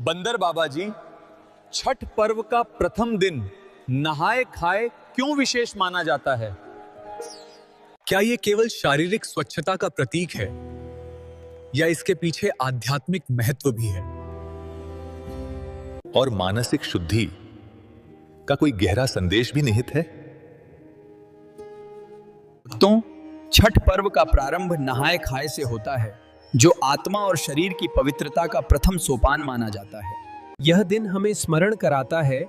बंदर बाबा जी, छठ पर्व का प्रथम दिन नहाए खाए क्यों विशेष माना जाता है? क्या यह केवल शारीरिक स्वच्छता का प्रतीक है या इसके पीछे आध्यात्मिक महत्व भी है और मानसिक शुद्धि का कोई गहरा संदेश भी निहित है? तो छठ पर्व का प्रारंभ नहाए खाए से होता है, जो आत्मा और शरीर की पवित्रता का प्रथम सोपान माना जाता है। यह दिन हमें स्मरण कराता है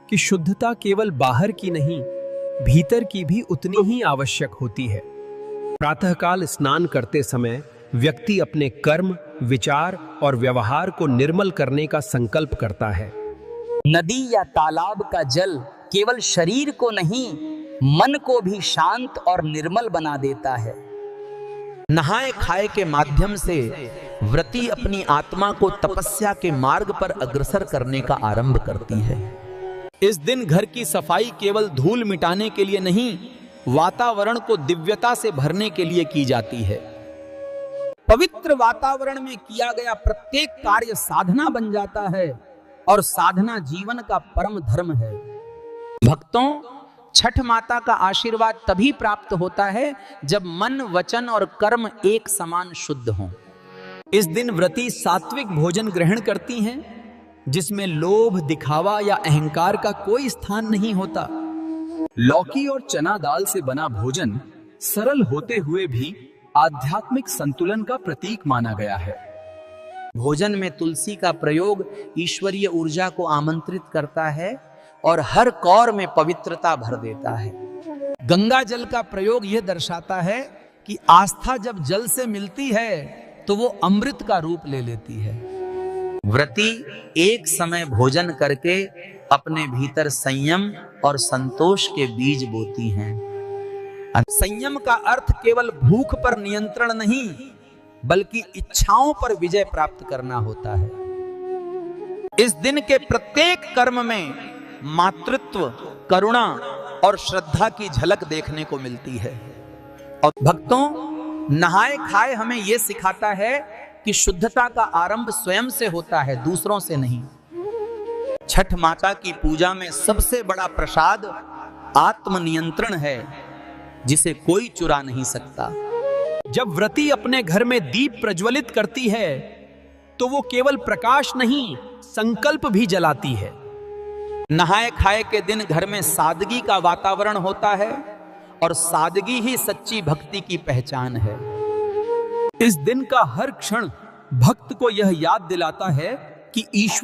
कि शुद्धता केवल बाहर की नहीं, भीतर की भी उतनी ही आवश्यक होती है। प्रातःकाल स्नान करते समय व्यक्ति अपने कर्म, विचार और व्यवहार को निर्मल करने का संकल्प करता है। नदी या तालाब का जल केवल शरीर को नहीं, मन को भी शांत और निर्मल बना देता है। नहाए खाए के माध्यम से व्रती अपनी आत्मा को तपस्या के मार्ग पर अग्रसर करने का आरंभ करती है। इस दिन घर की सफाई केवल धूल मिटाने के लिए नहीं, वातावरण को दिव्यता से भरने के लिए की जाती है। पवित्र वातावरण में किया गया प्रत्येक कार्य साधना बन जाता है और साधना जीवन का परम धर्म है। भक्तों, छठ माता का आशीर्वाद तभी प्राप्त होता है जब मन, वचन और कर्म एक समान शुद्ध हों। इस दिन व्रती सात्विक भोजन ग्रहण करती हैं, जिसमें लोभ, दिखावा या अहंकार का कोई स्थान नहीं होता। लौकी और चना दाल से बना भोजन सरल होते हुए भी आध्यात्मिक संतुलन का प्रतीक माना गया है। भोजन में तुलसी का प्रयोग ईश्वरीय ऊर्जा को आमंत्रित करता है और हर कौर में पवित्रता भर देता है। गंगा जल का प्रयोग यह दर्शाता है कि आस्था जब जल से मिलती है तो वो अमृत का रूप ले लेती है। व्रती एक समय भोजन करके अपने भीतर संयम और संतोष के बीज बोती हैं। संयम का अर्थ केवल भूख पर नियंत्रण नहीं, बल्कि इच्छाओं पर विजय प्राप्त करना होता है। इस दिन के प्रत्येक कर्म में मातृत्व, करुणा और श्रद्धा की झलक देखने को मिलती है। और भक्तों, नहाए खाए हमें यह सिखाता है कि शुद्धता का आरंभ स्वयं से होता है, दूसरों से नहीं। छठ माता की पूजा में सबसे बड़ा प्रसाद आत्मनियंत्रण है, जिसे कोई चुरा नहीं सकता। जब व्रती अपने घर में दीप प्रज्वलित करती है तो वो केवल प्रकाश नहीं, संकल्प भी जलाती है। नहाए खाए के दिन घर में सादगी का वातावरण होता है और सादगी ही सच्ची भक्ति की पहचान है। इस दिन का हर क्षण भक्त को यह याद दिलाता है कि ईश्वर